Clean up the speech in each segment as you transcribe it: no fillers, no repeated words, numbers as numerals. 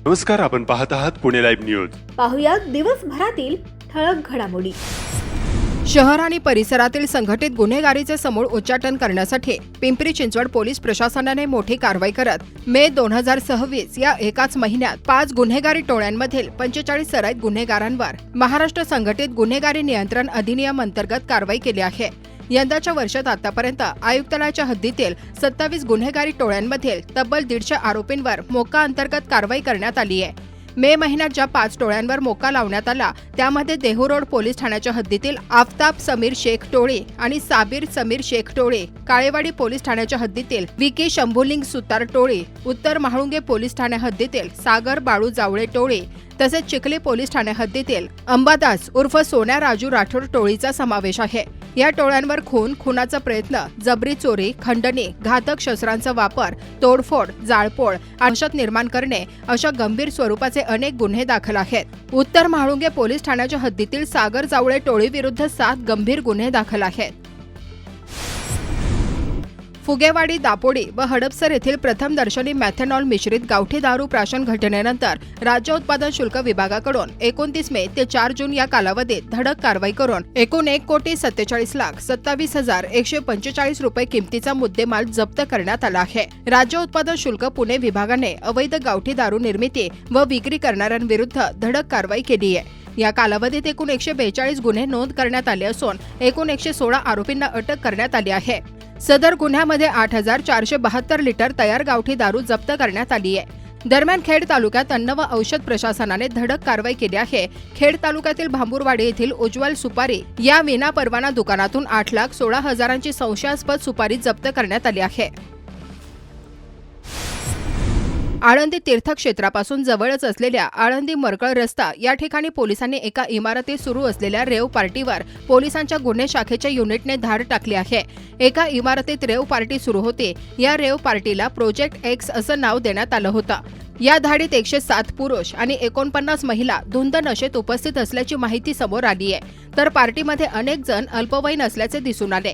नमस्कार, आपण पाहत आहात पुणे लाईव्ह न्यूज. पाहुयात दिवसभरातील ठळक घडामोडी. शहर आणि परिसरातील संघटित गुन्हेगारीचे समूळ उच्चाटन करण्यासाठी पिंपरी चिंचवड पोलीस प्रशासनाने मोठी कारवाई करत मे 2026 या एकाच महिन्यात 5 गुन्हेगारी टोळ्यांमधील 45 सराईत गुन्हेगारांवर महाराष्ट्र संघटित गुन्हेगारी नियंत्रण अधिनियम अंतर्गत कारवाई केली आहे. यंदाच्या वर्षात आतापर्यंत आयुक्तालयाच्या हद्दीतील 27 गुन्हेगारी टोळ्यांमधील तब्बल 150 आरोपींवर मोका अंतर्गत कारवाई करण्यात आली आहे. मे महिन्यात ज्या 5 टोळ्यांवर मोका लावण्यात आला त्यामध्ये देहू पोलीस ठाण्याच्या हद्दीतील आफताब समीर शेख टोळी आणि साबीर समीर शेख टोळी, काळेवाडी पोलीस ठाण्याच्या हद्दीतील विकी शंभुलिंग सुतार टोळी, उत्तर महाळुंगे पोलीस ठाण्या हद्दीतील सागर बाळू जावळे टोळी तसेच चिखली पोलीस ठाण्या हद्दीतील अंबादास उर्फ सोन्या राजू राठोड टोळीचा समावेश आहे. या टोळ्यांवर खून, खुनाचा प्रयत्न, जबरी चोरी, खंडणी, घातक शस्त्रांचा वापर, तोडफोड, जाळपोळ, दहशत निर्माण करणे अशा गंभीर स्वरूपाचे अनेक गुन्हे दाखल आहेत. उत्तर महाळुंगे पोलीस ठाण्याच्या हद्दीतील सागर जावळे टोळीविरुद्ध 7 गंभीर गुन्हे दाखल आहेत. फुगेवाडी, दापोडी व हडपसर येथील प्रथम दर्शनी मॅथेनॉल मिश्रित गावठी दारू प्राशन घटनेनंतर राज्य उत्पादन शुल्क विभागाकडून 29 मे ते 4 जून या कालावधीत धडक कारवाई करून एकूण 1,47,27,145 रुपये किमतीचा मुद्देमाल जप्त करण्यात आला आहे. राज्य उत्पादन शुल्क पुणे विभागाने अवैध गावठी दारू निर्मिती व विक्री करणाऱ्यांविरुद्ध धडक कारवाई केली आहे. या कालावधीत एकूण 142 गुन्हे नोंद करण्यात आले असून एकूण 116 आरोपींना अटक करण्यात आली आहे. सदर गुन्ह्यामध्ये 8,472 लिटर तयार गावठी दारू जप्त करण्यात आली आहे. दरम्यान खेड तालुक्यात अन्न व औषध प्रशासनाने धडक कारवाई केली आहे. खेड तालुक्यातील भांबुरवाडी येथील उज्ज्वल सुपारी या विना परवाना दुकानातून 8,16,000ची संशयास्पद सुपारी जप्त करण्यात आली आहे. आळंदी तीर्थक्षेत्रापासून जवळच असलेल्या आळंदी मरकळ रस्ता या ठिकाणी पोलिसांनी एका इमारतीत सुरू असलेल्या रेव पार्टीवर पोलिसांच्या गुन्हे शाखेच्या युनिटने धाड टाकली आहे. एका इमारतीत रेव पार्टी सुरू होती. या रेव पार्टीला प्रोजेक्ट एक्स असं नाव देण्यात आलं होतं. या धाडीत 107 पुरुष आणि 49 महिला धुंद नशेत उपस्थित असल्याची माहिती समोर आली आहे. तर पार्टीमध्ये अनेक जण अल्पवयीन असल्याचे दिसून आले.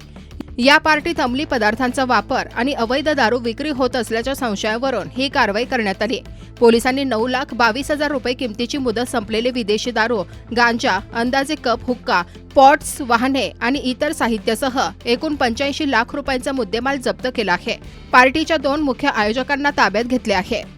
या पार्टीत अंमली पदार्थांचा वापर आणि अवैध दारू विक्री होत असल्याच्या संशयावरून ही कारवाई करण्यात आली. पोलिसांनी 9,22,000 रुपये किमतीची मुदत संपलेले विदेशी दारू, गांजा, अंदाजे कप हुक्का, पॉट्स, वाहने आणि इतर साहित्यासह एकूण 85 लाख रुपयांचा मुद्देमाल जप्त केला आहे. पार्टीच्या 2 मुख्य आयोजकांना ताब्यात घेतले आहे.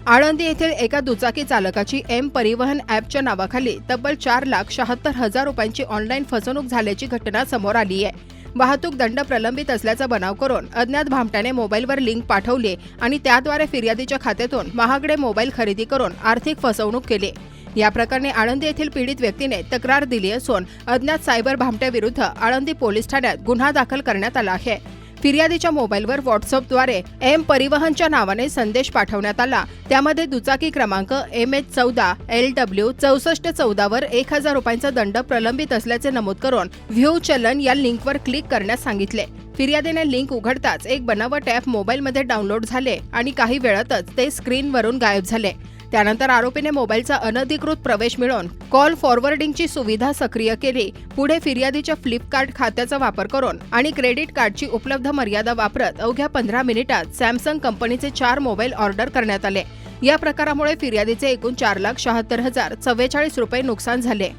आळंदी येथील एका दुचाकी चालकाची एम परिवहन ॲपच्या नावाखाली तब्बल 4,76,000 रुपयांची ऑनलाईन फसवणूक झाल्याची घटना समोर आली आहे. वाहतूक दंड प्रलंबित असल्याचा बनाव करून अज्ञात भामट्याने मोबाईलवर लिंक पाठवली आणि त्याद्वारे फिर्यादीच्या खात्यातून महागडे मोबाईल खरेदी करून आर्थिक फसवणूक केली. या प्रकरणी आळंदी येथील पीडित व्यक्तीने तक्रार दिली असून अज्ञात सायबर भामट्याविरुद्ध आळंदी पोलीस ठाण्यात गुन्हा दाखल करण्यात आला आहे. फिर्यादीच्या मोबाईलवर व्हॉट्सअपद्वारे एम परिवहनच्या नावाने संदेश पाठवण्यात आला. त्यामध्ये दुचाकी क्रमांक MH14 LW 6414 वर 1,000 रुपयांचा दंड प्रलंबित असल्याचे नमूद करून व्ह्यू चलन या लिंकवर क्लिक करण्यास सांगितले. फिर्यादीने लिंक उघडताच एक बनावट ॲप मोबाईलमध्ये डाउनलोड झाले आणि काही वेळातच ते स्क्रीनवरून गायब झाले. त्यानंतर आरोपीने मोबाईलचा अनधिकृत प्रवेश मिळवून कॉल फॉरवर्डिंगची सुविधा सक्रिय केली. पुढे फिर्यादीच्या फ्लिपकार्ट खात्याचा वापर करून आणि क्रेडिट कार्डची उपलब्ध मर्यादा वापरत अवघ्या 15 मिनिटात सॅमसंग कंपनीचे 4 मोबाईल ऑर्डर करण्यात आले. या प्रकारामुळे फिर्यादीचे एकूण 4,76,044 रुपये नुकसान झाले.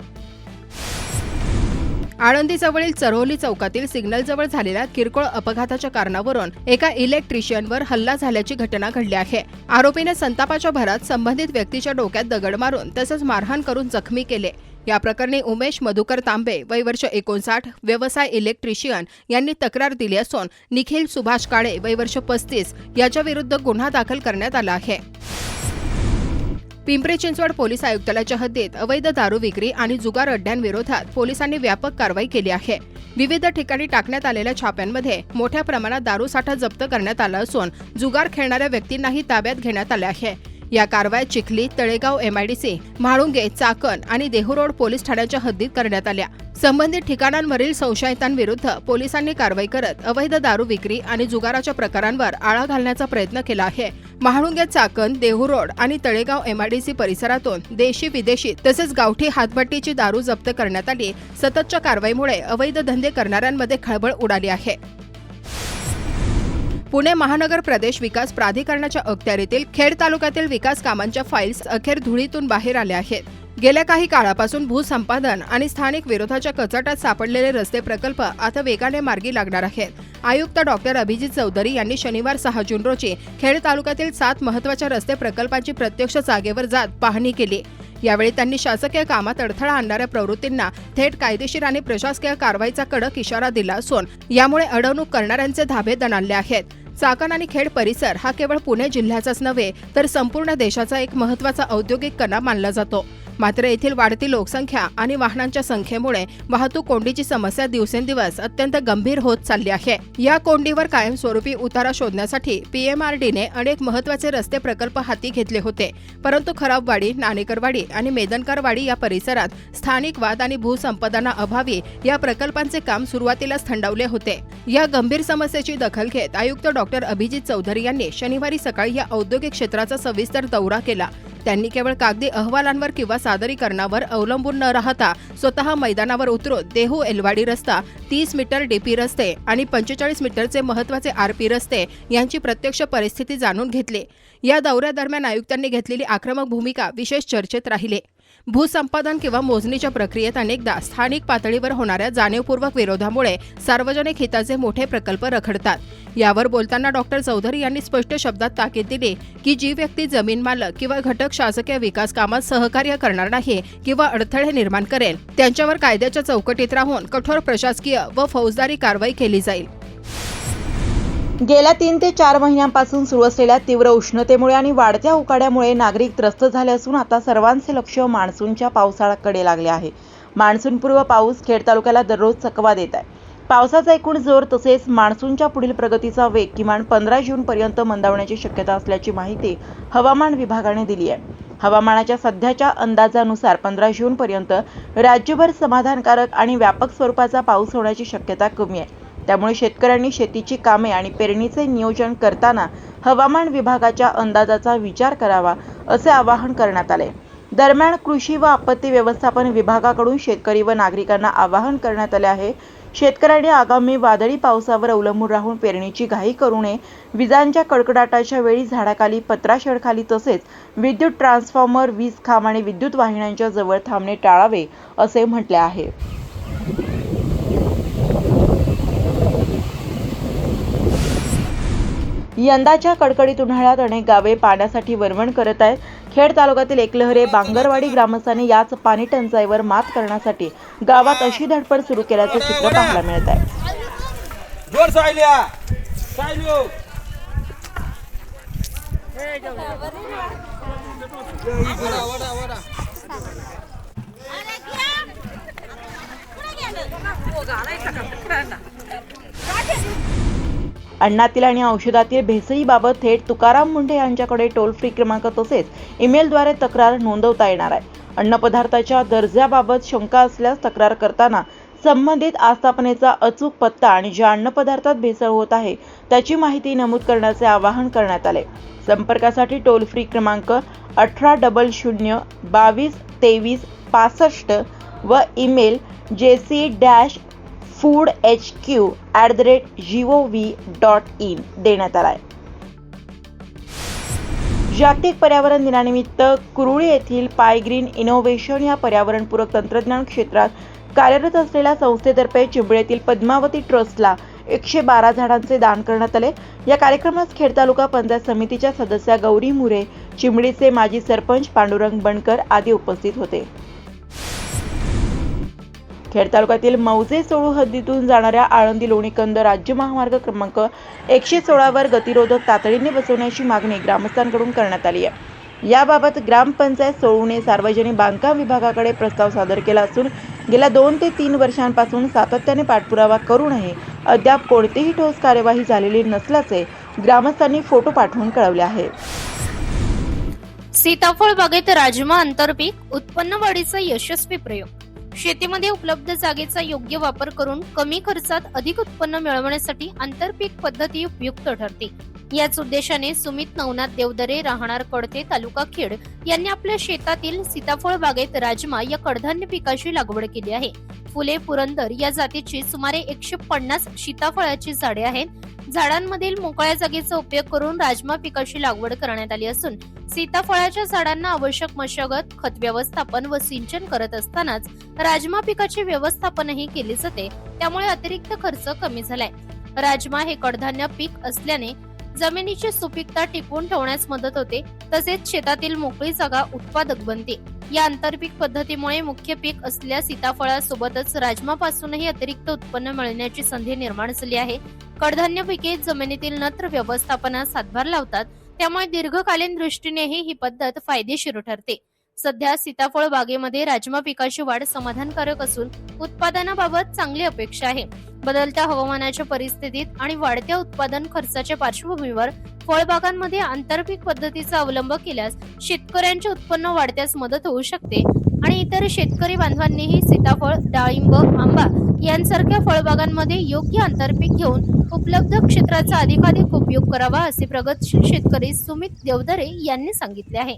आळंदीजवळील चरोली चौकातील सिग्नलजवळ झालेल्या किरकोळ अपघाताच्या कारणावरून एका इलेक्ट्रिशियनवर हल्ला झाल्याची घटना घडली आहे. आरोपीने संतापाच्या भरात संबंधित व्यक्तीच्या डोक्यात दगड मारून तसंच मारहाण करून जखमी केले. या प्रकरणी उमेश मधुकर तांबे वय वर्ष 59 व्यवसाय इलेक्ट्रिशियन यांनी तक्रार दिली असून निखिल सुभाष काळे वय वर्ष 35 याच्या विरुद्ध गुन्हा दाखल करण्यात आला आहे. पिंपरी चिंचवड पोलीस आयुक्तालयाच्या हद्दीत अवैध दारू विक्री आणि जुगार अड्ड्यांविरोधात पोलिसांनी व्यापक कारवाई केली आहे. विविध ठिकाणी टाकण्यात आलेल्या छाप्यांमध्ये मोठ्या प्रमाणात दारूसाठा जप्त करण्यात आला असून जुगार खेळणाऱ्या व्यक्तींनाही ताब्यात घेण्यात आले आहे. या कारवाया चिखली, तळेगाव MIDC, म्हाळुंगे, चाकण आणि देहू पोलीस ठाण्याच्या हद्दीत करण्यात आल्या. संबंधित ठिकाणांवरील संशयितांविरुद्ध पोलिसांनी कारवाई करत अवैध दारू विक्री आणि जुगाराच्या प्रकारांवर आळा घालण्याचा प्रयत्न केला आहे. महाळुंगे, चाकण, देहू आणि तळेगाव MIDC परिसरातून देशी विदेशी तसेच गावठी हातभट्टीची दारू जप्त करण्यात आली. सततच्या कारवाईमुळे अवैध धंदे करणाऱ्यांमध्ये खळबळ उडाली आहे. पुणे महानगर प्रदेश विकास प्राधिकरणाच्या अखत्यारीतील खेड तालुक्यातील विकास कामांच्या फाईल्स अखेर धुळीतून बाहेर आल्या आहेत. गेल्या काही काळापासून भूसंपादन आणि स्थानिक विरोधाच्या कचाट्यात सापडलेले रस्ते प्रकल्प आता वेगाने मार्गी लागणार आहेत. आयुक्त डॉक्टर अभिजित चौधरी यांनी शनिवार 6 जून रोजी खेड तालुक्यातील 7 महत्त्वाच्या रस्ते प्रकल्पांची प्रत्यक्ष जागेवर जात पाहणी केली. यावेळी त्यांनी शासकीय कामात अडथळा आणणाऱ्या प्रवृत्तींना थेट कायदेशीर आणि प्रशासकीय कारवाईचा कडक इशारा दिला असून यामुळे अडवणूक करणाऱ्यांचे धाबे दणाणले आहेत. चाकण आणि खेड परिसर हा केवळ पुणे जिल्ह्याचाच नव्हे तर संपूर्ण देशाचा एक महत्त्वाचा औद्योगिक कणा मानला जातो. मात्र येथील वाढती लोकसंख्या आणि वाहनांच्या संख्येमुळे वाहतूक कोंडीची समस्या दिवसेंदिवस अत्यंत गंभीर होत चालली आहे. या कोंडीवर कायमस्वरूपी उतारा शोधण्यासाठी PMRDने अनेक महत्त्वाचे रस्ते प्रकल्प हाती घेतले होते. परंतु खराबवाडी, नाणेकरवाडी आणि मेदनकरवाडी या परिसरात स्थानिक वाद आणि भूसंपादनाअभावी या प्रकल्पांचे काम सुरुवातीलाच थंडावले होते. या गंभीर समस्येची दखल घेत आयुक्त डॉक्टर अभिजित चौधरी यांनी शनिवारी सकाळी या औद्योगिक क्षेत्राचा सविस्तर दौरा केला. त्यांनी केवळ कागदी अहवालांवर किंवा सादरीकरणावर अवलंबून न राहता स्वतः मैदानावर उतरून देहू एलवाडी रस्ता, 30 मीटर DP रस्ते आणि 45 मीटरचे महत्त्वाचे RP रस्ते यांची प्रत्यक्ष परिस्थिती जाणून घेतली. या दौऱ्यादरम्यान आयुक्तांनी घेतलेली आक्रमक भूमिका विशेष चर्चेत राहिली. भूसंपादन किंवा मोजणीच्या प्रक्रियेत अनेकदा स्थानिक पातळीवर होणाऱ्या जाणीवपूर्वक विरोधामुळे सार्वजनिक हिताचे मोठे प्रकल्प रखडतात. यावर बोलताना डॉक्टर चौधरी यांनी स्पष्ट शब्दात ताकीद दिली की जी व्यक्ती जमीन मालक किंवा घटक शासकीय विकास कामात सहकार्य करणार नाही किंवा अडथळे निर्माण करेल त्यांच्यावर कायद्याच्या चौकटीत राहून कठोर प्रशासकीय व फौजदारी कारवाई केली जाईल. गेल्या 3 ते 4 महिन्यांपासून सुरू असलेल्या तीव्र उष्णतेमुळे आणि वाढत्या उकाड्यामुळे नागरिक त्रस्त झाले असून आता सर्वांचे लक्ष मान्सूनच्या पावसाळ्याकडे लागले आहे. मान्सूनपूर्व पाऊस खेड तालुक्याला दररोज चकवा देत आहे. पावसाचा एकूण जोर तसेच मान्सूनच्या पुढील प्रगतीचा वेग किमान 15 जूनपर्यंत मंदावण्याची शक्यता असल्याची माहिती हवामान विभागाने दिली आहे. हवामानाच्या सध्याच्या अंदाजानुसार 15 जूनपर्यंत राज्यभर समाधानकारक आणि व्यापक स्वरूपाचा पाऊस होण्याची शक्यता कमी आहे. त्यामुळे शेतकऱ्यांनी शेतीची कामे आणि पेरणीचे नियोजन करताना हवामान विभागाच्या अंदाजाचा विचार करावा असे आवाहन करण्यात आले. दरम्यान कृषी व आपत्ती व्यवस्थापन विभागाकडून शेतकरी व नागरिकांना आवाहन करण्यात आले आहे. शेतकऱ्यांनी आगामी वादळी पावसावर अवलंबून राहून पेरणीची घाई करू नये. विजांच्या कडकडाटाच्या वेळी झाडाखाली, पत्राशेडखाली तसेच विद्युत ट्रान्सफॉर्मर, वीज खांब आणि विद्युत वाहिन्यांच्या जवळ थांबणे टाळावे असे म्हटले आहे. यंदाच्या कडकडीत उन्हाळ्यात अनेक गावे पाण्यासाठी वणवण करत आहेत. खेड तालुक्यातील एकलहरे, बांगरवाडी ग्रामस्थांनी याच पाणी टंचाईवर मात करण्यासाठी गावात अशी धडपड सुरू केल्याचे चित्र पाहायला मिळत आहे. अन्नातील आणि औषधातील भेसळीबाबत थेट तुकाराम मुंढे यांच्याकडे टोल फ्री क्रमांक तसेच ईमेलद्वारे तक्रार नोंदवता येणार आहे. अन्नपदार्थाच्या दर्जाबाबत शंका असल्यास तक्रार करताना संबंधित आस्थापनेचा अचूक पत्ता आणि ज्या अन्नपदार्थात भेसळ होत आहे त्याची माहिती नमूद करण्याचे आवाहन करण्यात आले. संपर्कासाठी टोल फ्री क्रमांक 1800 22 23 65 व ईमेल jc-foodhq@gov.in देण्यात आला आहे. जागतिक पर्यावरण दिनानिमित्त कुरुळी येथील पाय ग्रीन इनोव्हेशन या पर्यावरणपूरक तंत्रज्ञान क्षेत्रात कार्यरत असलेल्या संस्थेतर्फे चिंबळीतील पद्मावती ट्रस्टला 112 झाडांचे दान करण्यात आले. या कार्यक्रमास खेड तालुका पंचायत समितीच्या सदस्या गौरी मुरे, चिंबळीचे माजी सरपंच पांडुरंग बनकर आदी उपस्थित होते. खेड तालुक्यातील मौजे सोळू हद्दीतून जाणाऱ्या आळंदी लोणीकंद राज्य महामार्ग क्रमांक 116 वर गतिरोधक तातडीने बसवण्याची मागणी ग्रामस्थांकडून करण्यात आली आहे. याबाबत ग्रामपंचायत सोळूने सार्वजनिक बांधकाम विभागाकडे प्रस्ताव सादर केला असून गेल्या 2 ते 3 वर्षांपासून सातत्याने पाठपुरावा करूनही अद्याप कोणतीही ठोस कार्यवाही झालेली नसल्याचे ग्रामस्थांनी फोटो पाठवून कळवले आहे. सीताफळ बागेत राजमा आंतरपीक उत्पन्न वाढीचा यशस्वी प्रयोग. शेतीमध्ये उपलब्ध जागेचा योग्य वापर करून कमी खर्चात अधिक उत्पन्न मिळवण्यासाठी आंतरपीक पद्धती उपयुक्त ठरते. याच उद्देशाने सुमित नवनाथ देवदरे, राहणार कडते, तालुका खेड यांनी आपल्या शेतातील सीताफळ बागेत राजमा या कडधान्य पिकाची लागवड केली आहे. फुले पुरंदर या जातीची सुमारे 150 सीताफळाची झाडे आहेत. झाडांमधील मोकळ्या जागेचा उपयोग करून राजमा पिकाची लागवड करण्यात आली असून सीताफळाच्या झाडांना आवश्यक मशागत, खत व्यवस्थापन व सिंचन करत असतानाच राजमा पिकाचे व्यवस्थापनही केले जाते, त्यामुळे अतिरिक्त खर्च कमी झालाय. राजमा हे कडधान्य पीक असल्याने जमिनीची सुपीकता टिकवून ठेवण्यास मदत होते, तसेच शेतातील मोकळी जागा उत्पादक बनते. या आंतरपीक पद्धतीमुळे मुख्य पीक असलेल्या सीताफळासोबतच राजमापासूनही अतिरिक्त उत्पन्न मिळण्याची संधी निर्माण झाली आहे. कडधान्य पिके जमिनीतील नत्र व्यवस्थापनास हातभार लावतात, त्यामुळे दीर्घकालीन दृष्टीनेही ही पद्धत फायदेशीर ठरते. सध्या सीताफळ बागेमध्ये राजमा पिकाची वाढ समाधानकारक असून उत्पादनाबाबत चांगली अपेक्षा आहे. बदलत्या हवामानाच्या परिस्थितीत आणि वाढत्या उत्पादन खर्चाच्या पार्श्वभूमीवर फळबागांमध्ये आंतरपीक पद्धतीचा अवलंब केल्यास शेतकऱ्यांचे उत्पन्न वाढण्यास मदत होऊ शकते आणि इतर शेतकरी बांधवांनीही सीताफळ, डाळिंब, आंबा यांसारख्या फळबागांमध्ये योग्य आंतरपीक घेऊन उपलब्ध क्षेत्राचा अधिकाधिक उपयोग करावा, असे प्रगतशील शेतकरी सुमित देवदरे यांनी सांगितले आहे.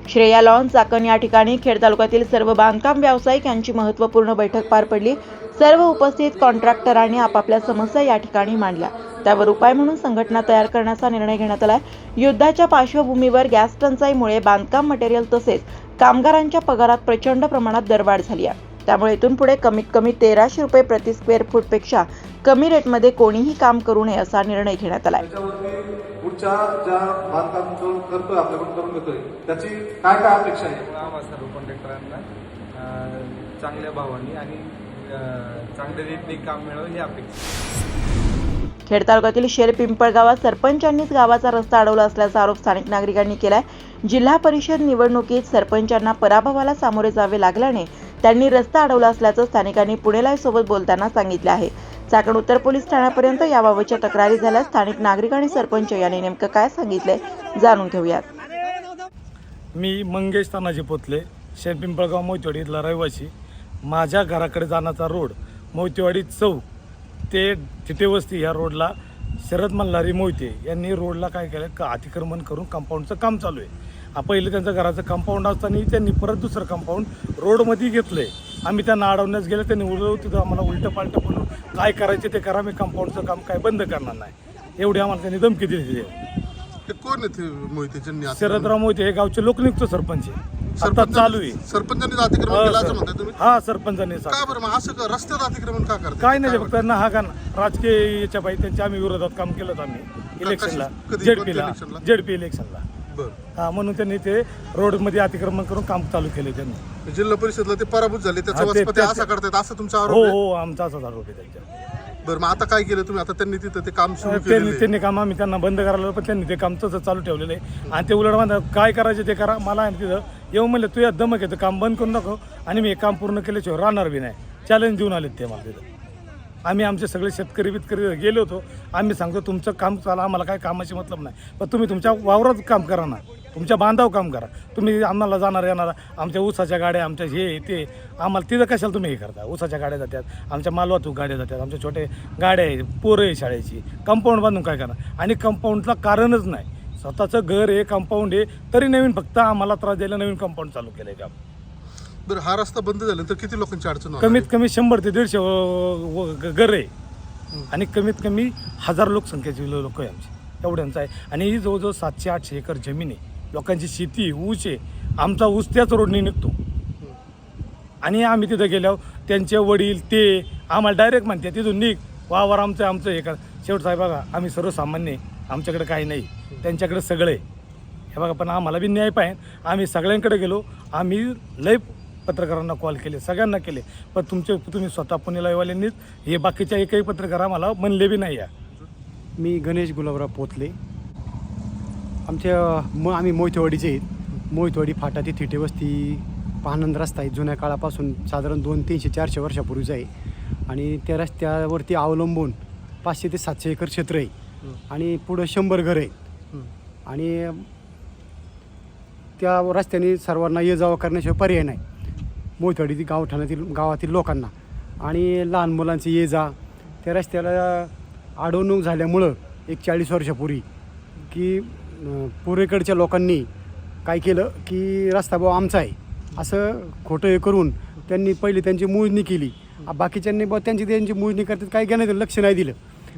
श्रेया लॉन चाकण या ठिकाणी खेड तालुक्यातील सर्व बांधकाम व्यावसायिक यांची महत्त्वपूर्ण बैठक पार पडली. सर्व उपस्थित कॉन्ट्रॅक्टरांनी आपापल्या समस्या या ठिकाणी मांडल्या. त्यावर उपाय म्हणून संघटना तयार करण्याचा निर्णय घेण्यात आला. युद्धाच्या पार्श्वभूमीवर गॅस टंचाईमुळे बांधकाम मटेरियल तसेच कामगारांच्या पगारात प्रचंड प्रमाणात दरवाढ झाली आहे. त्यामुळे इथून पुढे कमीत कमी 1300 रुपये प्रति स्क्वेअर फूटपेक्षा कमी रेटमध्ये कोणीही काम करू नये असा निर्णय घेण्यात आला. पुढच्या ज्या बांधकाम जो करतोय आपल्याकडून करून घेतोय त्याची काय काय अपेक्षा आहे? आम्हाला सर्व कॉन्ट्रॅक्टरांना चांगल्या भावांनी आणि चांगल्या रीतीने काम मिळावं ही अपेक्षा. खेड तालुक्यातील शेर पिंपळगावात सरपंचांनीच गावाचा रस्ता अडवला असल्याचा आरोप स्थानिक नागरिकांनी केलाय. जिल्हा परिषद निवडणुकीत सरपंचांना पराभवाला सामोरे जावे लागल्याने त्यांनी रस्ता अडवला असल्याचं स्थानिकांनी पुणे लाईव्ह सोबत बोलताना सांगितले आहे. चाकण उत्तर पोलीस ठाण्यापर्यंत याबाबतच्या तक्रारी झाल्या. स्थानिक नागरिक आणि सरपंच यांनी नेमकं काय सांगितले जाणून घेऊयात. मी मंगेश तानाजी पोतले, शेर पिंपळगाव मोहितवाडी इथला रहिवासी. माझ्या घराकडे जाण्याचा रोड मोहितवाडी चौक ते तिथे वस्ती या रोडला शरद मल्हारी मोहिते यांनी रोडला काय केलं का अतिक्रमण करून कंपाऊंडचं काम चालू आहे. पहिलं त्यांचं घराचं कंपाऊंड असताना त्यांनी परत दुसरं कंपाऊंड रोडमध्ये घेतलंय. आम्ही त्यांना अडवण्यास गेलं, त्यांनी तिथं आम्हाला उलटं पालटं बोलून काय करायचे ते करा, मी कंपाऊंडचं काम काय बंद करणार नाही एवढी आम्हाला त्यांनी धमकी दिली. कोण येते मोहिते? शरदराव मोहिते हे गावचे लोकनियुक्त सरपंच आहे. आता चालू आहे. सरपंचांनी अतिक्रमण केलं असं म्हणताय तुम्ही? हा, सरपंचांनी. का बरं मग असं रस्त्यात अतिक्रमण का करतात? काय नाही, फक्त त्यांना हा का राजकीय याच्या बाई त्यांच्या आम्ही विरोधात काम केलं आम्ही इलेक्शनला, जेडपी इलेक्शनला. हा, म्हणून त्यांनी ते रोडमध्ये अतिक्रमण करून काम चालू केले. त्यांनी जिल्हा परिषदला ते पराभूत झाले त्याचा वचपती असा करतात असं तुमचा आरोप हो आहे? हो, आमचा असाच आरोप आहे त्यांच्या. बरं मग आता काय केलं तुम्ही? आता त्यांनी तिथं ते काम सुरू केलं. त्यांनी काम आम्ही त्यांना बंद करायला, पण त्यांनी ते काम तसं चालू ठेवलेलं आहे. आणि ते उलट म्हणतात काय करायचे ते करा. मला तिथं येऊ म्हणलं तू या दमक येतं काम बंद करू नको आणि मी हे काम पूर्ण केल्याशिवाय राहणार बी नाही. चॅलेंज देऊन आलेत ते मला तिथं. आम्ही आमचे सगळे शेतकरी बितकरी गेलो होतो. आम्ही सांगतो तुमचं काम चाला, आम्हाला काय कामाची मतलब नाही, पण तुम्ही तुमच्या वावरात काम करा ना, तुमच्या बांधाव काम करा. तुम्ही आम्हाला जाणार येणार आमच्या ऊसाच्या गाड्या आमच्या हे ते आम्हाला तिथं कशाला तुम्ही हे करता? ऊसाच्या गाड्या जातात, आमच्या मालवाहतूक गाड्या जातात, आमच्या छोटे गाड्या आहे, पोरं आहे शाळेची. कंपाऊंड बांधून काय करणार? आणि कंपाऊंडला कारणच नाही. स्वतःचं घर आहे, कंपाऊंड आहे, तरी नवीन फक्त आम्हाला त्रास द्यायला नवीन कंपाऊंड चालू केलं आहे काम. बरं हा रस्ता बंद झाल्यानंतर किती लोकांची अडचण होणार? कमीत कमी 100 ते 150 घर आहे आणि कमीत कमी 1000 लोकसंख्येची लोक आहे आमची, एवढ्यांचं आहे. आणि ही जवळजवळ 700-800 एकर जमीन आहे. लोकांची शेती ऊस आहे. आमचा ऊस त्याच रोडने निघतो. आणि आम्ही तिथं गेल्यावर त्यांचे वडील ते आम्हाला डायरेक्ट म्हणते तिथून निघ, वावर आमचं हे कर. शेवट साहेब बघा, आम्ही सर्वसामान्य, आमच्याकडे काही नाही, त्यांच्याकडे सगळं आहे. हे बघा, पण आम्हाला बी न्याय पाहिजे. आम्ही सगळ्यांकडे गेलो, आम्ही लय पत्रकारांना कॉल केले, सगळ्यांना केले, पण तुम्ही स्वतः पुणे लाईव्हवाल्यांनीच हे बाकीच्या एकही पत्रकार आम्हाला म्हणले बी नाही. मी गणेश गुलाबराव पोतले. आम्ही मोहितवाडीचे आहेत. मोहितवाडी फाटा ती थिटे वस्ती पानंद रस्ता आहे. जुन्या काळापासून साधारण 200-300-400 वर्षापूर्वीचा आहे. आणि त्या रस्त्यावरती अवलंबून 500 ते 700 एकर क्षेत्र आहे. आणि पुढं 100 घरं आहेत. आणि त्या रस्त्याने सर्वांना ये जावं करण्याशिवाय पर्याय नाही मोहितवाडी गावातील लोकांना. आणि लहान मुलांची ये जा त्या रस्त्याला अडवणूक झाल्यामुळं एक 40 वर्षापूर्वी की पूर्वेकडच्या लोकांनी काय केलं की रस्ता भाऊ आमचा आहे असं खोटं हे करून त्यांनी पहिले त्यांची मोजणी केली बाकीच्यांनी त्यांची मोजणी करतात, काही घेणं दिलं, लक्ष नाही दिलं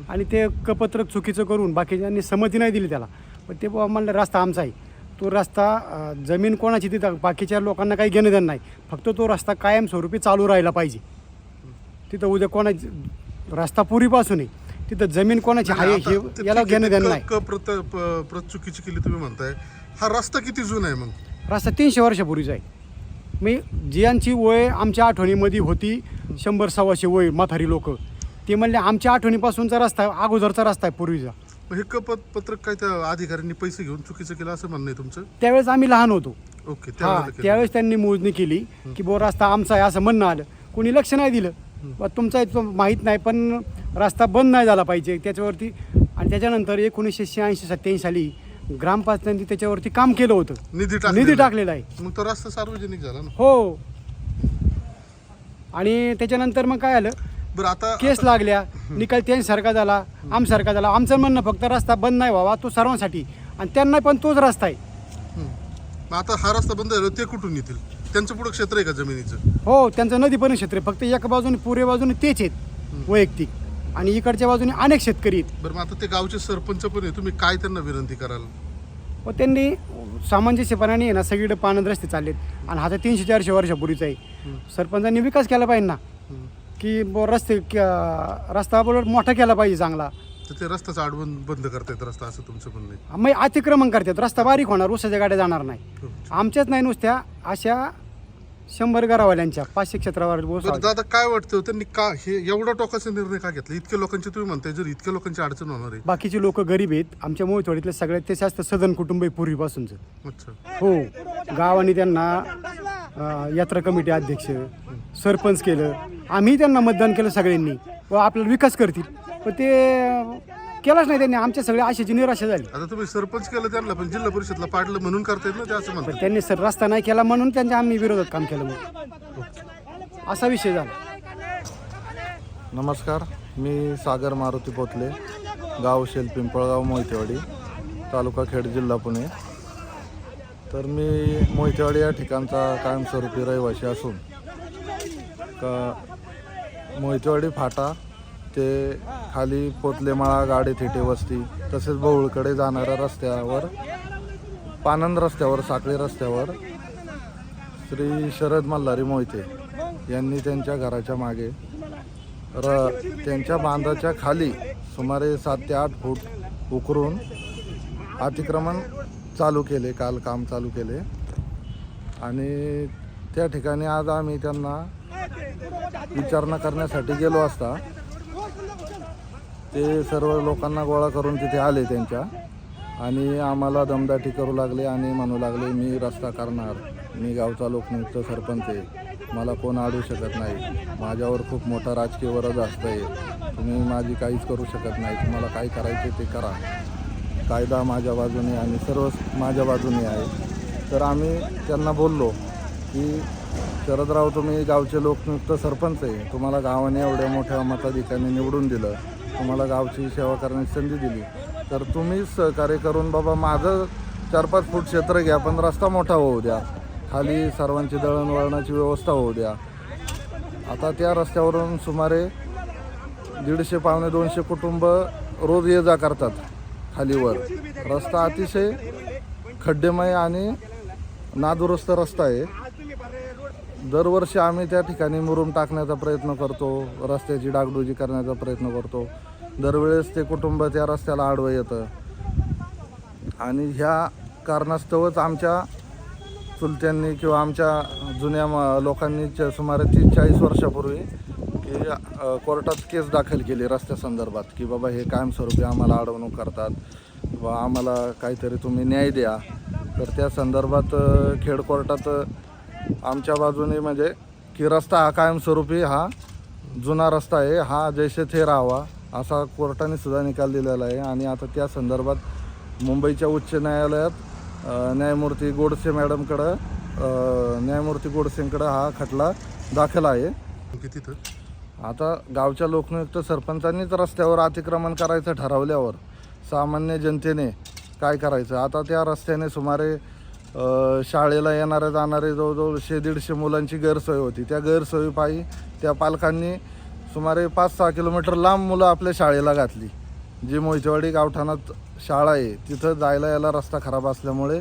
आणि ते कपत्रक चुकीचं करून बाकीच्यांनी संमती नाही दिली त्याला. पण ते म्हणलं रस्ता आमचा आहे, तो रस्ता जमीन कोणाची तिथं बाकीच्या लोकांना काही घेणं देणं नाही, फक्त तो रस्ता कायमस्वरूपी चालू राहिला पाहिजे. तिथं उद्या कोणाची रस्ता पूर्वीपासून आहे, तिथं जमीन कोणाची आहे हे याला घेणं देणं नाही. प्रत चुकीची केली तुम्ही म्हणताय. हा रस्ता किती जुना आहे मग? रस्ता 300 वर्षापूर्वीचा आहे. मी ज्यांची वय आमच्या आठवणीमध्ये होती 100-125 वय म्हातारी लोक, ते म्हणले आमच्या आठवणीपासूनचा रस्ता अगोदरचा रस्ता आहे पूर्वीचा. मग हे पत्रक काय त्या अधिकाऱ्यांनी पैसे घेऊन चुकीचं केलं असं म्हणणं आहे तुमचं? त्यावेळेस आम्ही लहान होतो. ओके. त्यावेळेस त्यांनी मोजणी केली की बो रस्ता आमचा आहे असं म्हणणं आलं, कोणी लक्ष नाही दिलं. तुमचा आहे तो माहीत नाही, पण रस्ता बंद नाही झाला पाहिजे त्याच्यावरती. आणि त्याच्यानंतर 1986-87 साली ग्रामपंचायतीने त्याच्यावरती काम केलं होतं, निधी टाकलेला आहे. मग तो रस्ता सार्वजनिक झाला ना? हो. आणि त्याच्यानंतर मग काय आलं, बरं आता केस लागल्या, निकाल त्यांच्यासारखा झाला, आमसारखा झाला. आमचं म्हणणं फक्त रस्ता बंद नाही व्हावा, तो सर्वांसाठी, आणि त्यांना पण तोच रस्ता आहे. मग आता हा रस्ता बंद झाला, ते कुठून येतील? त्यांचं पुढं क्षेत्र आहे का जमिनीचं? हो, त्यांचं नदी पण क्षेत्र आहे, फक्त एका बाजूने पूर्व बाजूने तेच आहेत वैयक्तिक, आणि इकडच्या बाजूने अनेक शेतकरी आहेत. बरं, मग आता ते गावचे सरपंच पण आहे, तुम्ही काय त्यांना विनंती कराल? व त्यांनी सामंजस्यपणाने आहे ना सगळीकडे पाण्यात रस्ते चाललेत, आणि हा 300-400 वर्षापूर्वीचा आहे. सरपंचांनी विकास केला पाहिजे ना, की रस्ता बरोबर मोठा केला पाहिजे चांगला. तर ते रस्त्याचं आडवण बंद करतायत रस्ता, असं तुमचं म्हणणं आहे? मग अतिक्रमण करतात, रस्ता बारीक होणार, उसाच्या गाड्या जाणार नाही. आमच्याच नाही, नुसत्या अशा 100 घरावाल्यांच्या 500 क्षेत्रावर. दादा काय वाटतं त्यांनी का हे एवढा टोकाचा निर्णय का घेतला? इतक्या लोकांची तुम्ही म्हणताय, जर इतक्या लोकांची अडचण होणार आहे. बाकीचे लोक गरीब आहेत, आमच्या मोहथोडीतले सगळ्यात ते जास्त सदन कुटुंब आहे पूर्वीपासूनच. अच्छा. हो, गावाने त्यांना यात्रा कमिटी अध्यक्ष, सरपंच केलं, आम्ही त्यांना मतदान केलं सगळ्यांनी, व आपल्याला विकास करतील, पण ते केलाच नाही त्यांनी. आमच्या सगळ्या आशेची निराशा झाली. आता तुम्ही सरपंच केलं त्यांना, पण जिल्हा परिषदला पाडलं म्हणून करतायत ना ते, असं म्हणतात. पण त्यांनी रस्ता नाही केला म्हणून त्यांच्या आम्ही विरोधात काम केलं, मग असा विषय झाला. नमस्कार, मी सागर मारुती पोतले, गाव शेल पिंपळगाव मोहितेवाडी, तालुका खेड, जिल्हा पुणे. तर मी मोहितेवाडी या ठिकाणचा कायमस्वरूपी रहिवासी असून मोहितेवाडी फाटा ते खाली पोतलेमाळा, गाडे थिटे वस्ती, तसेच बहुळकडे जाणाऱ्या रस्त्यावर, पानंद रस्त्यावर, साखळी रस्त्यावर श्री शरद मल्हारी मोहिते यांनी त्यांच्या घराच्या मागे त्यांच्या बांधाच्या खाली सुमारे 7 ते 8 फूट उकरून अतिक्रमण चालू केले, काल काम चालू केले. आणि त्या ठिकाणी आज आम्ही त्यांना विचारणा करण्यासाठी गेलो असता ते सर्व लोकांना गोळा करून तिथे आले त्यांच्या, आणि आम्हाला दमदाटी करू लागले आणि म्हणू लागले, मी रस्ता करणार, मी गावचा लोकनियुक्त सरपंच आहे, मला कोण अडवू शकत नाही, माझ्यावर खूप मोठा राजकीय वरद असतं, तुम्ही माझी काहीच करू शकत नाही, तुम्हाला काय करायचे ते करा, कायदा माझ्या बाजूने आणि सर्व माझ्या बाजूने आहे. तर आम्ही त्यांना बोललो की शरदराव, तुम्ही गावचे लोकनियुक्त सरपंच आहे, तुम्हाला गावाने एवढ्या मोठ्या मताधिकाऱ्याने निवडून दिलं, तुम्हाला गावची सेवा करण्याची संधी दिली, तर तुम्हीच सहकार्य करून बाबा माझं 4-5 फूट क्षेत्र घ्या, पण रस्ता मोठा होऊ द्या, खाली सर्वांची दळणवळणाची व्यवस्था होऊ द्या. आता त्या रस्त्यावरून सुमारे 150-200 कुटुंब रोज ये जा करतात खालीवर. रस्ता अतिशय खड्डेमय आणि नादुरुस्त रस्ता आहे. दरवर्षी आम्ही त्या ठिकाणी मुरुम टाकण्याचा प्रयत्न करतो, रस्त्याची डागडुजी करण्याचा प्रयत्न करतो, दरवेळेस ते कुटुंब त्या रस्त्याला आडवं येतं. आणि ह्या कारणास्तवच आमच्या चुलत्यांनी किंवा आमच्या जुन्या लोकांनी सुमारे 30-40 वर्षापूर्वी की कोर्टात केस दाखल केली रस्त्यासंदर्भात, की बाबा हे कायमस्वरूपी आम्हाला अडवणूक करतात, किंवा आम्हाला काहीतरी तुम्ही न्याय द्या. तर त्या संदर्भात खेड कोर्टात आमच्या बाजूने म्हणजे की रस्ता हा कायमस्वरूपी, हा जुना रस्ता आहे, हा जैसे थे राहावा असा कोर्टाने सुद्धा निकाल दिलेला आहे. आणि आता त्या संदर्भात मुंबईच्या उच्च न्यायालयात न्यायमूर्ती गोडसे मॅडमकडं, न्यायमूर्ती गोडसेंकडं हा खटला दाखल आहे. आता गावच्या लोकनियुक्त सरपंचांनीच रस्त्यावर अतिक्रमण करायचं ठरवल्यावर सामान्य जनतेने काय करायचं? आता त्या रस्त्याने सुमारे शाळेला येणारे जाणारे जवळजवळ 100-150 मुलांची गैरसोय होती. त्या गैरसोयीपायी त्या पालकांनी सुमारे 5-6 किलोमीटर लांब मुलं आपल्या शाळेला घातली. जी मोहितेवाडी गावठाणात शाळा आहे तिथं जायला यायला रस्ता खराब असल्यामुळे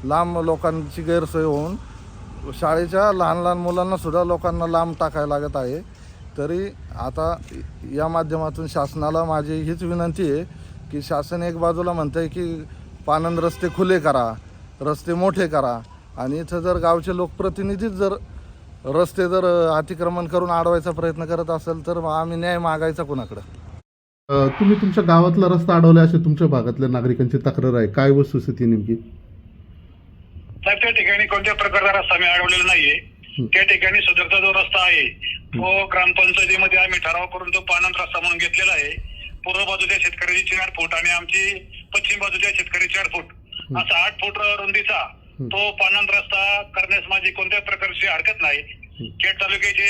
लांब लोकांची गैरसोय होऊन शाळेच्या लहान लहान मुलांनासुद्धा लोकांना लांब टाकायला लागत आहे. तरी आता या माध्यमातून शासनाला माझी हीच विनंती आहे की शासन एक बाजूला म्हणतं आहे की पानंद रस्ते खुले करा, रस्ते मोठे करा, आणि इथं जर गावचे लोकप्रतिनिधीच जर रस्ते जर अतिक्रमण करून अडवायचा प्रयत्न करत असेल तर आम्ही न्याय मागायचा कुणाकडं. तुम्ही तुमच्या गावातला रस्ता अडवला असे तुमच्या भागातल्या नागरिकांची तक्रार आहे, काय वस्तुस्थिती नेमकी? तर त्या ठिकाणी कोणत्या प्रकारचा रस्ता मी अडवलेला नाहीये. त्या ठिकाणी सदरचा जो रस्ता आहे तो ग्रामपंचायतीमध्ये आम्ही ठराव करून तो पानंद रस्ता म्हणून घेतलेला आहे. पूर्व बाजूच्या शेतकऱ्याची 4 फूट आणि आमची पश्चिम बाजूच्या शेतकऱ्याची 4 फूट असा 8 फूट रुंदीचा तो पानंद रस्ता करण्यास माझी कोणत्या प्रकारची हरकत नाही. खेड तालुक्याचे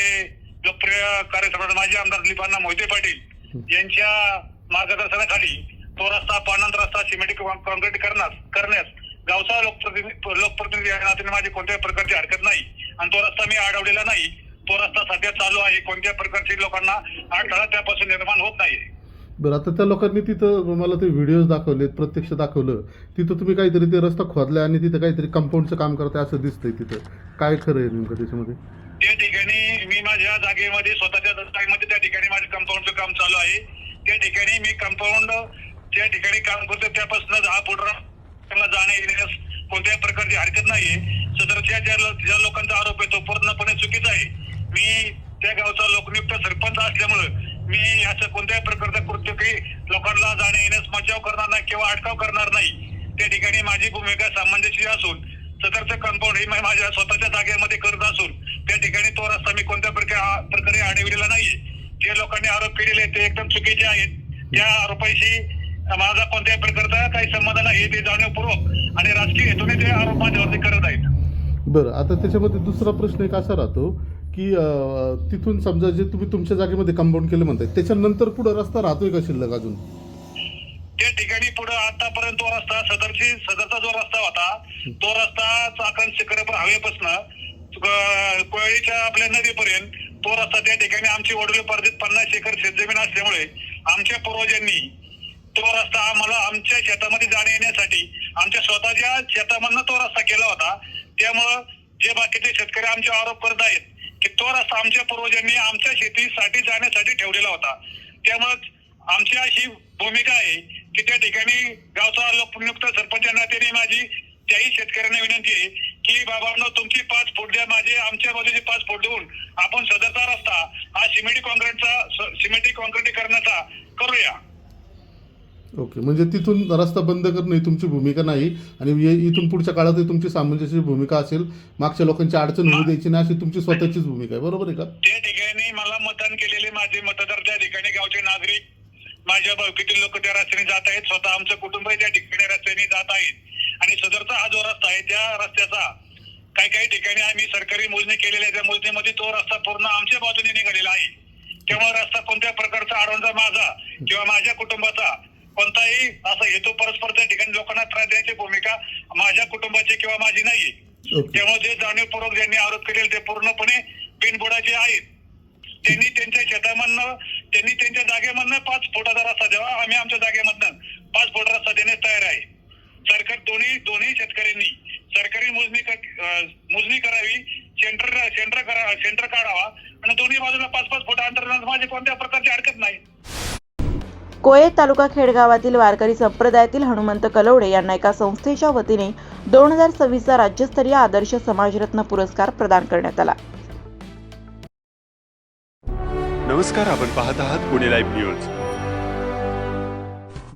लोकप्रिय कार्यसम्राट माजी आमदार दिलीपांना मोहिते पाटील यांच्या मार्गदर्शनाखाली तो रस्ता पानंद रस्ता सिमेंट कॉन्क्रीट करण्यास गावचा लोकप्रतिनिधी या नात्याने माझी कोणत्याही प्रकारची हरकत नाही आणि तो रस्ता मी अडवलेला नाही. तो रस्ता सध्या चालू आहे. कोणत्या प्रकारची लोकांना अडथळा त्यापासून निर्माण होत नाही. बरं, आता त्या लोकांनी तिथं मला ते व्हिडिओज दाखवले, प्रत्यक्ष दाखवलं, तिथं तुम्ही काहीतरी ते रस्ता खोदलाय आणि तिथं काहीतरी कंपाऊंडचं काम करताय असं दिसतंय. तिथं काय खरं आहे नेमकं त्याच्यामध्ये? त्या ठिकाणी मी माझ्या जागेमध्ये स्वतःच्या जागेमध्ये त्या ठिकाणी माझे कंपाऊंडचं काम चालू आहे. त्या ठिकाणी मी कंपाऊंड त्या ठिकाणी काम करतो त्यापासून 10 फूट जाणे येण्यास कोणत्याही प्रकारची हरकत नाहीये. सदरच्या ज्या लोकांचा आरोप आहे तो पूर्णपणे चुकीचा आहे. मी त्या गावचा लोकनियुक्त सरपंच असल्यामुळे मी असं कोणत्याही प्रकारचं कृत्य काही लोकांना जाणे येण्यास मज्जाव करणार नाही किंवा अटकाव करणार नाही. त्या ठिकाणी माझी भूमिका सामंजस्य असून सदरचं कंपाऊंड हे माझ्या स्वतःच्या जागेमध्ये करत असून त्या ठिकाणी तो रस्ता मी कोणत्या प्रकारे अडविलेला नाहीये. जे लोकांनी आरोप केलेले ते एकदम चुकीचे आहेत. त्या आरोपाशी माझा कोणत्याही प्रकारचा काही संबंध नाही. ते जाणीवपूर्वक आणि राजकीय हेतूने ते आरोप माझ्यावरती करत आहेत. बरं, आता त्याच्यामध्ये दुसरा प्रश्न एक असा राहतो की तिथून समजा जे तुम्ही तुमच्या जागेमध्ये कंपाऊंड केलं म्हणताय त्याच्यानंतर पुढे रस्ता राहतोय का शिल्लक अजून? त्या ठिकाणी पुढे आतापर्यंत तो रस्ता सदरचा जो रस्ता होता तो रस्ता चाकण शिखरापर हवेपासून कोयळीच्या आपल्या नदीपर्यंत तो रस्ता त्या ठिकाणी आमची वडिलोपार्जित 50 एकर शेतजमीन असल्यामुळे आमच्या पूर्वजांनी तो रस्ता आम्हाला आमच्या शेतामध्ये जाणे येण्यासाठी आमच्या स्वतःच्या शेतामधनं तो रस्ता केला होता. त्यामुळं जे बाकीचे शेतकरी आमचे आरोप करत आहेत की तो रस्ता आमच्या पूर्वजांनी आमच्या शेतीसाठी जाण्यासाठी ठेवलेला होता. त्यामुळे आमची अशी भूमिका आहे की त्या ठिकाणी गावचा लोकनियुक्त सरपंच नात्याने माझी त्याही शेतकऱ्यांना विनंती आहे की बाबांनो तुमची 5 फूट द्या, माझे आमच्या बाजूचे 5 फूट देऊन आपण सदरचा रस्ता हा सिमेंटी कॉन्क्रीटीकरणाचा करूया. ओके, म्हणजे तिथून रस्ता बंद करणं ही तुमची भूमिका नाही आणि इथून पुढच्या काळात तुमची सामंजस्य भूमिका असेल. मागच्या लोकांची अडचण होऊ द्यायची नाही अशी तुमची स्वतःचीच भूमिका आहे, बरोबर आहे का? त्या ठिकाणी मला मतदान केलेले माझे मतदार त्या ठिकाणी गावचे नागरिक माझ्या भावकीतील लोक त्या रस्त्याने जात आहेत. स्वतः आमचं कुटुंब त्या ठिकाणी रस्त्याने जात आहेत आणि सदरचा हा जो रस्ता आहे त्या रस्त्याचा काही ठिकाणी आम्ही सरकारी मोजणी केलेली आहे. त्या मोजणीमध्ये तो रस्ता पूर्ण आमच्या बाजूने निघालेला आहे. त्यामुळे रस्ता कोणत्या प्रकारचा अडवणचा माझा किंवा माझ्या कुटुंबाचा कोणताही असा हेतू परस्पर त्या ठिकाणी लोकांना त्रास द्यायची भूमिका माझ्या कुटुंबाची किंवा माझी नाहीये. त्यामुळे जे जाणीवपूर्वक ज्यांनी आरोप केलेले ते पूर्णपणे बिनबुडाचे आहेत. त्यांनी त्यांच्या शेतामधनं त्यांनी त्यांच्या जागेमधनं 5 फुटाचा रस्ता द्यावा. आम्ही आमच्या जागेमधनं 5 फूट रस्ता देण्यास तयार आहे. सरकार दोन्ही शेतकऱ्यांनी सरकारी मोजणी करावी, सेंटर काढावा आणि दोन्ही बाजूला 5-5 फूट अंतराने माझी कोणत्या प्रकारची हरकत नाही. कोये तालुका खेड गावातील वारकरी संप्रदायातील हनुमंत कलवडे यांना एका संस्थेच्या वतीने 2026चा राज्यस्तरीय आदर्श समाजरत्न पुरस्कार प्रदान करण्यात आला. नमस्कार, आपण पाहत आहात पुणे लाईव्ह न्यूज.